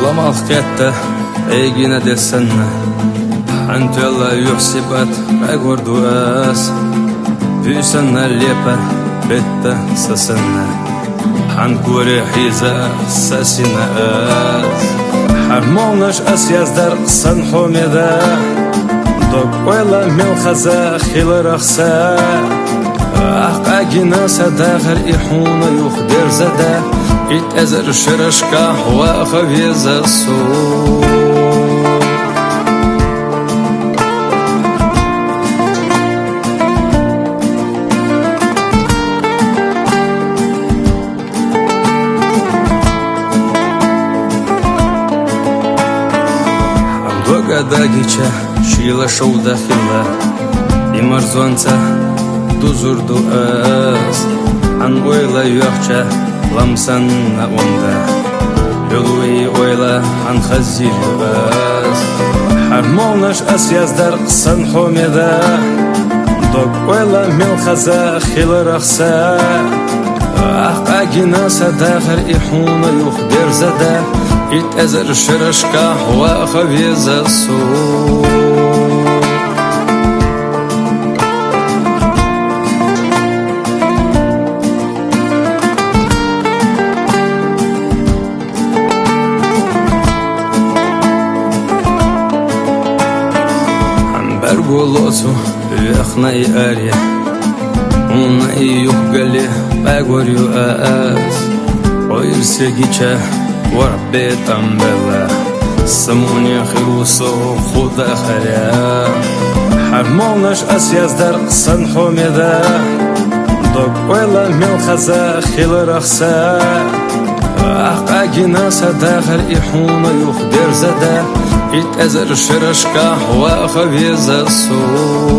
لما الخيطة ايجينا دي السنة حنت يلا يحسبت اقور دواس في سنة الليبة بيتا سسنة حنكوري حيزة ساسينا اس حرموناش اسياز در سنحو ميدا دوك ويلا ميل خزا خيل رخصا أقاقنا سداغر إحونا يخدر زدا إتأزر شرشكا وخفيز السوق حمدوغا داقيچا شيلا شو داخلا إمرزوانتا دuzur duas an oyla yoqcha lamsan na onda yolui oyla an khazir bas harmonash asyazdar qsan xomeda dok oyla mel khaza khil rakhsa aqagina sadaghar ihuna yukhdir zada it azar shirashka wa khaviza su Голосу вехна и ария Уна и юхгали пагорю аас Ойрсе гича варбе тамбела Самуни хирусо худа харя Хармонаш асяздар сан хомеда Док ойла мел хаза хил рахса Aqagina sadaghar ihuna yukhdir zada إتأزر شرشكا وخفيز السوق